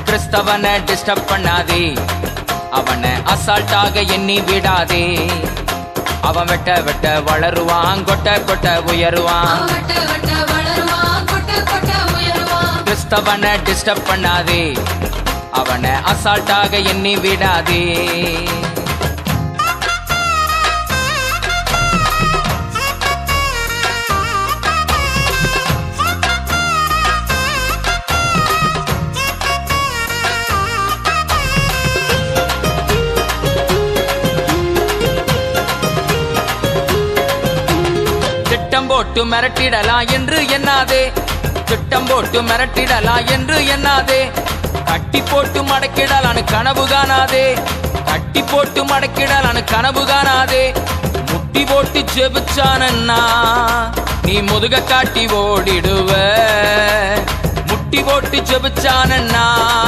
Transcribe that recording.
கிறிஸ்தவனை disturb பண்ணாதே, அவனை அசால்ட்டாக எண்ணி விடாதே. அவன் வெட்ட வெட்ட வளருவான், கொட்ட கொட்ட உயருவான். கிறிஸ்தவனை டிஸ்டர்ப் பண்ணாதே, அவனை அசால்ட்டாக எண்ணி விடாதே. திட்டம் போட்டு மிரட்டிடலாம் என்று எண்ணாதே, திட்டம் போட்டு மிரட்டிடலாம் என்று எண்ணாதே. கட்டி போட்டு மடக்கிடலான்னு கனவு காணாதே, கட்டி போட்டு மடக்கிடலான்னு கனவு காணாதே. முட்டி போட்டு ஜெபிச்சானன்னா நீ முதுக காட்டி ஓடிடுவ, முட்டி போட்டு ஜெபிச்சானன்னா